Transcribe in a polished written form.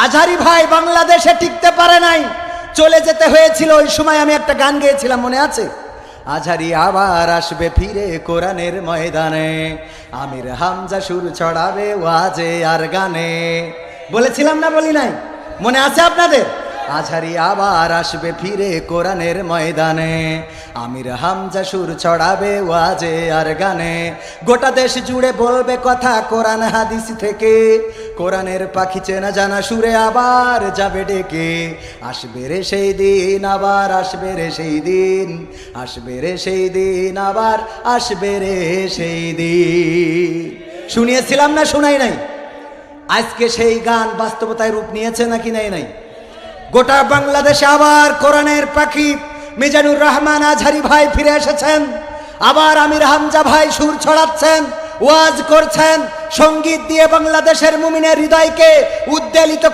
আজহারি ভাই বাংলাদেশে টিকতে পারে নাই, চলে যেতে হয়েছিল। ওই সময় আমি একটা গান গেয়েছিলাম, মনে আছে? আজহারি আবার আসবে ফিরে কোরআনের ময়দানে, আমির হামজা সুর ছড়াবে ওয়াজে আর গানে। বলেছিলাম না, বলি নাই? মনে আছে আপনাদের? আজহারি আবার আসবে ফিরে কোরআনের ময়দানে, আমির হামজা সুর ছড়াবে ওয়াজে আর গানে। গোটা দেশ জুড়ে বলবে কথা কোরআন হাদিস থেকে, কোরআনের পাখি চেনা জানা সুরে আবার যাবে ডেকে। আসবে রে সেই দিন, আবার আসবে রে সেই দিন, আসবে রে সেই দিন, আবার আসবে রে সেই দিন। শুনিয়েছিলাম না, শোনাই নাই? আজকে সেই গান বাস্তবতায় রূপ নিয়েছে নাকি নাই? নাই। গোটা বাংলাদেশে আবার কোরআনের পাখি মিজানুর রহমান আজহারি ভাই ফিরে এসেছেন। আবার আমির হামজা ভাই সুর ছড়াচ্ছেন, ওয়াজ করছেন, সঙ্গীত দিয়ে বাংলাদেশের মুমিনের হৃদয়কে উদ্বেলিত